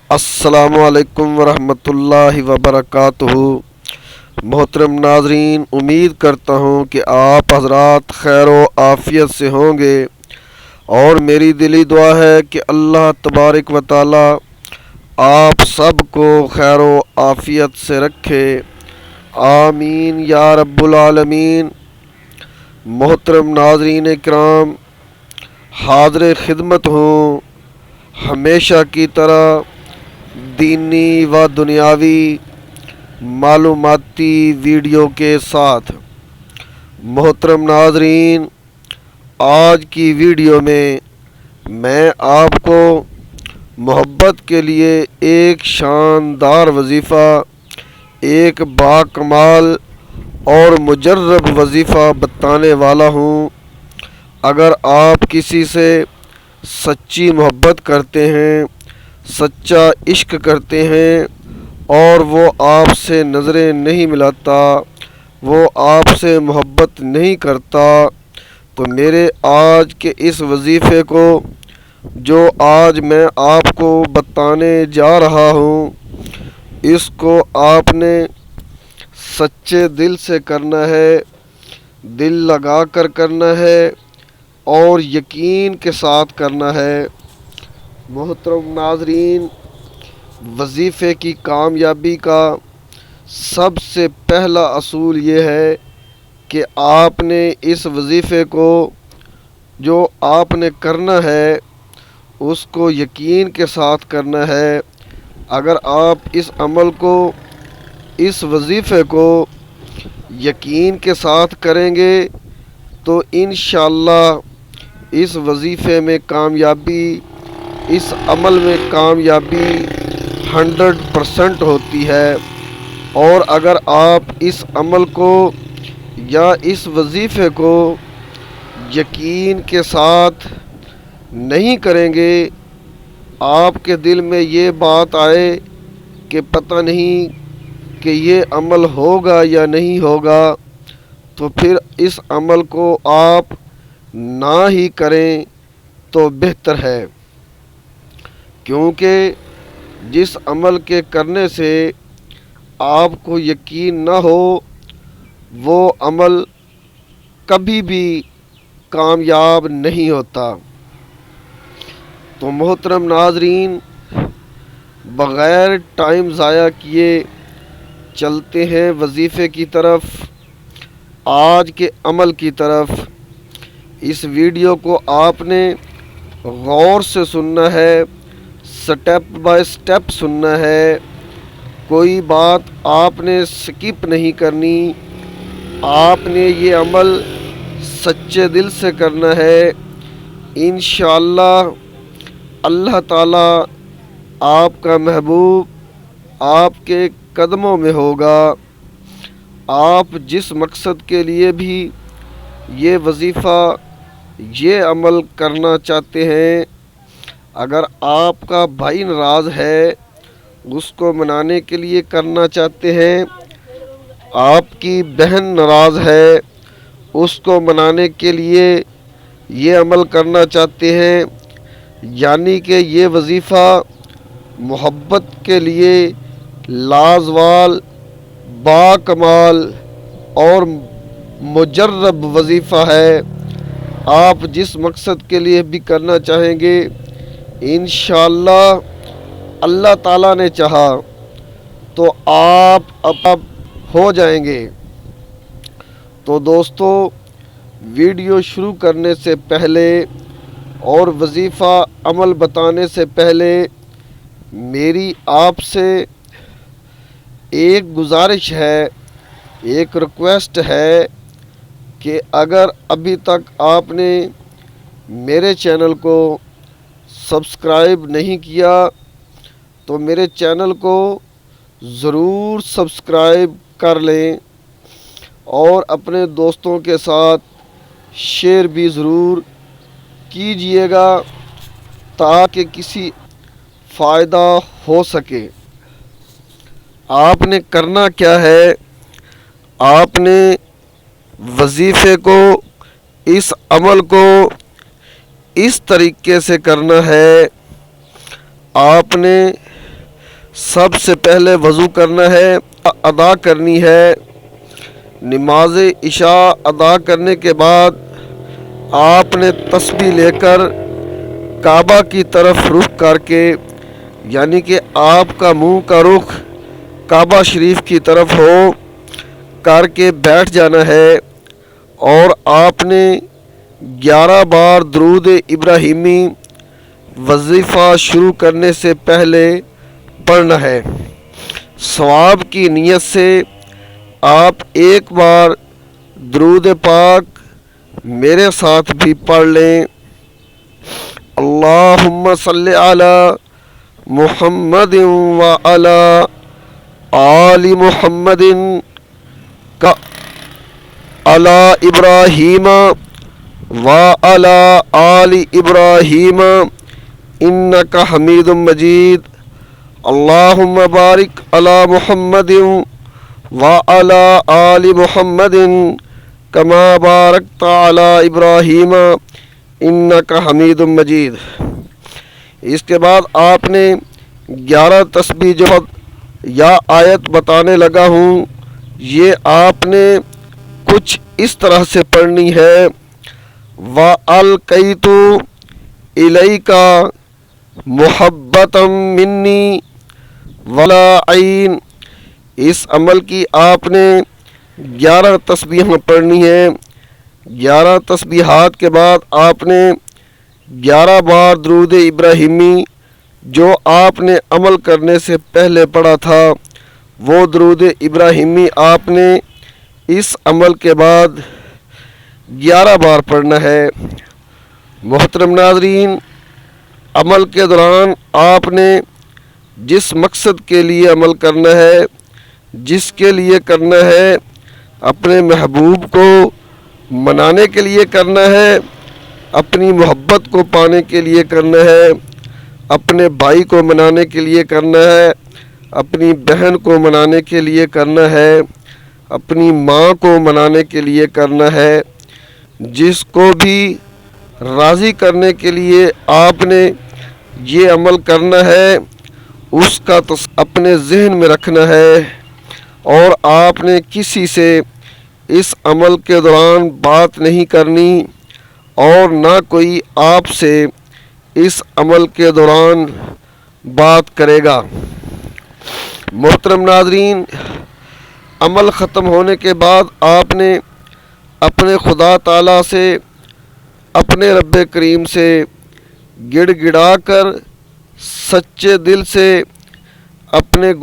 السلام علیکم ورحمۃ اللہ وبرکاتہ۔ محترم ناظرین، امید کرتا ہوں کہ آپ حضرات خیر و عافیت سے ہوں گے، اور میری دلی دعا ہے کہ اللہ تبارک و تعالی آپ سب کو خیر و عافیت سے رکھے، آمین یا رب العالمین۔ محترم ناظرین کرام، حاضر خدمت ہوں ہمیشہ کی طرح دینی و دنیاوی معلوماتی ویڈیو کے ساتھ۔ محترم ناظرین، آج کی ویڈیو میں آپ کو محبت کے لیے ایک شاندار وظیفہ، ایک باکمال اور مجرب وظیفہ بتانے والا ہوں۔ اگر آپ کسی سے سچی محبت کرتے ہیں، سچا عشق کرتے ہیں، اور وہ آپ سے نظریں نہیں ملاتا، وہ آپ سے محبت نہیں کرتا، تو میرے آج کے اس وظیفے کو جو آج میں آپ کو بتانے جا رہا ہوں، اس کو آپ نے سچے دل سے کرنا ہے، دل لگا کر کرنا ہے، اور یقین کے ساتھ کرنا ہے۔ محترم ناظرین، وظیفے کی کامیابی کا سب سے پہلا اصول یہ ہے کہ آپ نے اس وظیفے کو جو آپ نے کرنا ہے اس کو یقین کے ساتھ کرنا ہے۔ اگر آپ اس عمل کو، اس وظیفے کو یقین کے ساتھ کریں گے تو انشاءاللہ اس وظیفے میں کامیابی، اس عمل میں کامیابی 100% ہوتی ہے۔ اور اگر آپ اس عمل کو یا اس وظیفے کو یقین کے ساتھ نہیں کریں گے، آپ کے دل میں یہ بات آئے کہ پتہ نہیں کہ یہ عمل ہوگا یا نہیں ہوگا، تو پھر اس عمل کو آپ نہ ہی کریں تو بہتر ہے۔ کیونکہ جس عمل کے کرنے سے آپ کو یقین نہ ہو، وہ عمل کبھی بھی کامیاب نہیں ہوتا۔ تو محترم ناظرین، بغیر ٹائم ضائع کیے چلتے ہیں وظیفے کی طرف، آج کے عمل کی طرف۔ اس ویڈیو کو آپ نے غور سے سننا ہے، سٹیپ بائی سٹیپ سننا ہے، کوئی بات آپ نے سکپ نہیں کرنی۔ آپ نے یہ عمل سچے دل سے کرنا ہے۔ انشاءاللہ اللہ تعالی آپ کا محبوب آپ کے قدموں میں ہوگا۔ آپ جس مقصد کے لیے بھی یہ وظیفہ، یہ عمل کرنا چاہتے ہیں، اگر آپ کا بھائی ناراض ہے، اس کو منانے کے لیے کرنا چاہتے ہیں، آپ کی بہن ناراض ہے، اس کو منانے کے لیے یہ عمل کرنا چاہتے ہیں، یعنی کہ یہ وظیفہ محبت کے لیے لازوال، باکمال اور مجرب وظیفہ ہے۔ آپ جس مقصد کے لیے بھی کرنا چاہیں گے، انشاءاللہ اللہ تعالیٰ نے چاہا تو آپ اب ہو جائیں گے۔ تو دوستو، ویڈیو شروع کرنے سے پہلے اور وظیفہ عمل بتانے سے پہلے میری آپ سے ایک گزارش ہے، ایک ریکویسٹ ہے کہ اگر ابھی تک آپ نے میرے چینل کو سبسکرائب نہیں کیا تو میرے چینل کو ضرور سبسکرائب کر لیں، اور اپنے دوستوں کے ساتھ شیئر بھی ضرور کیجئے گا تاکہ کسی فائدہ ہو سکے۔ آپ نے کرنا کیا ہے، آپ نے وظیفے کو، اس عمل کو اس طریقے سے کرنا ہے۔ آپ نے سب سے پہلے وضو کرنا ہے، ادا کرنی ہے۔ نماز عشاء ادا کرنے کے بعد آپ نے تسبیح لے کر کعبہ کی طرف رخ کر کے، یعنی کہ آپ کا منہ کا رخ کعبہ شریف کی طرف ہو کر کے بیٹھ جانا ہے، اور آپ نے 11 بار درود ابراہیمی وظیفہ شروع کرنے سے پہلے پڑھنا ہے۔ ثواب کی نیت سے آپ ایک بار درود پاک میرے ساتھ بھی پڑھ لیں۔ اللہم صلی علی محمد وعلی آل محمد علی ابراہیم وعلی آل ابراہیم انک حمید مجید۔ اللہم بارک علی محمد وعلی آل محمد کما بارکت علی ابراہیم انک حمید مجید۔ اس کے بعد آپ نے 11 تسبیح جو یا آیت بتانے لگا ہوں، یہ آپ نے کچھ اس طرح سے پڑھنی ہے۔ وَأَلْقَيْتُ إِلَيْكَ مُحَبَّةً مِّنِّي وَلَا عَيْنٍ۔ اس عمل کی آپ نے 11 تسبیحیں پڑھنی ہیں۔ 11 تسبیحات کے بعد آپ نے 11 بار درود ابراہیمی جو آپ نے عمل کرنے سے پہلے پڑھا تھا، وہ درود ابراہیمی آپ نے اس عمل کے بعد 11 بار پڑھنا ہے۔ محترم ناظرین، عمل کے دوران آپ نے جس مقصد کے لیے عمل کرنا ہے، جس کے لیے کرنا ہے، اپنے محبوب کو منانے کے لیے کرنا ہے، اپنی محبت کو پانے کے لیے کرنا ہے، اپنے بھائی کو منانے کے لیے کرنا ہے، اپنی بہن کو منانے کے لیے کرنا ہے، اپنی ماں کو منانے کے لیے کرنا ہے۔ جس کو بھی راضی کرنے کے لیے آپ نے یہ عمل کرنا ہے، اس کا اپنے ذہن میں رکھنا ہے، اور آپ نے کسی سے اس عمل کے دوران بات نہیں کرنی، اور نہ کوئی آپ سے اس عمل کے دوران بات کرے گا۔ محترم ناظرین، عمل ختم ہونے کے بعد آپ نے اپنے خدا تعالیٰ سے، اپنے رب کریم سے گڑ گڑا کر سچے دل سے اپنے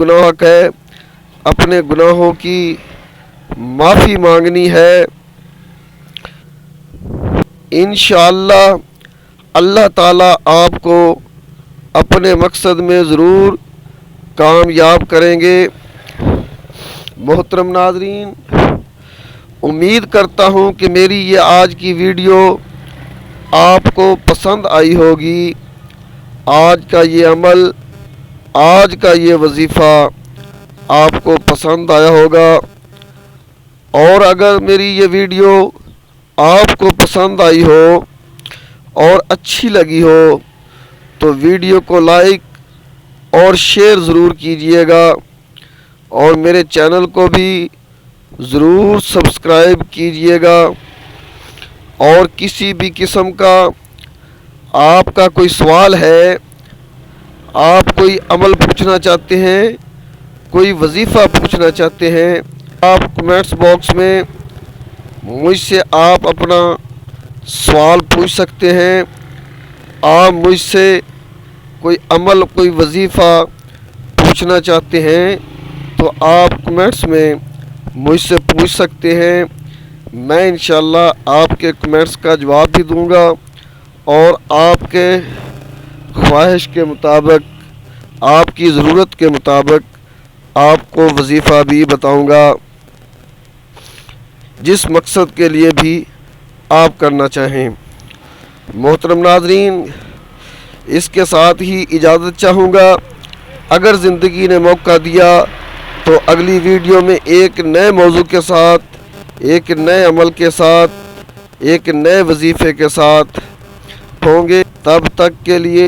گناہوں کی معافی مانگنی ہے۔ انشاءاللہ اللہ تعالیٰ آپ کو اپنے مقصد میں ضرور کامیاب کریں گے۔ محترم ناظرین، امید کرتا ہوں کہ میری یہ آج کی ویڈیو آپ کو پسند آئی ہوگی۔ آج کا یہ عمل، آج کا یہ وظیفہ آپ کو پسند آیا ہوگا، اور اگر میری یہ ویڈیو آپ کو پسند آئی ہو اور اچھی لگی ہو تو ویڈیو کو لائک اور شیئر ضرور کیجیے گا، اور میرے چینل کو بھی ضرور سبسکرائب کیجیے گا۔ اور کسی بھی قسم کا آپ کا کوئی سوال ہے، آپ کوئی عمل پوچھنا چاہتے ہیں، کوئی وظیفہ پوچھنا چاہتے ہیں، آپ کمنٹس باکس میں مجھ سے آپ اپنا سوال پوچھ سکتے ہیں۔ آپ مجھ سے کوئی عمل، کوئی وظیفہ پوچھنا چاہتے ہیں تو آپ کمنٹس میں مجھ سے پوچھ سکتے ہیں۔ میں انشاءاللہ آپ کے کمنٹس کا جواب بھی دوں گا، اور آپ کے خواہش کے مطابق، آپ کی ضرورت کے مطابق آپ کو وظیفہ بھی بتاؤں گا، جس مقصد کے لیے بھی آپ کرنا چاہیں۔ محترم ناظرین، اس کے ساتھ ہی اجازت چاہوں گا۔ اگر زندگی نے موقع دیا تو اگلی ویڈیو میں ایک نئے موضوع کے ساتھ، ایک نئے عمل کے ساتھ، ایک نئے وظیفے کے ساتھ ہوں گے۔ تب تک کے لیے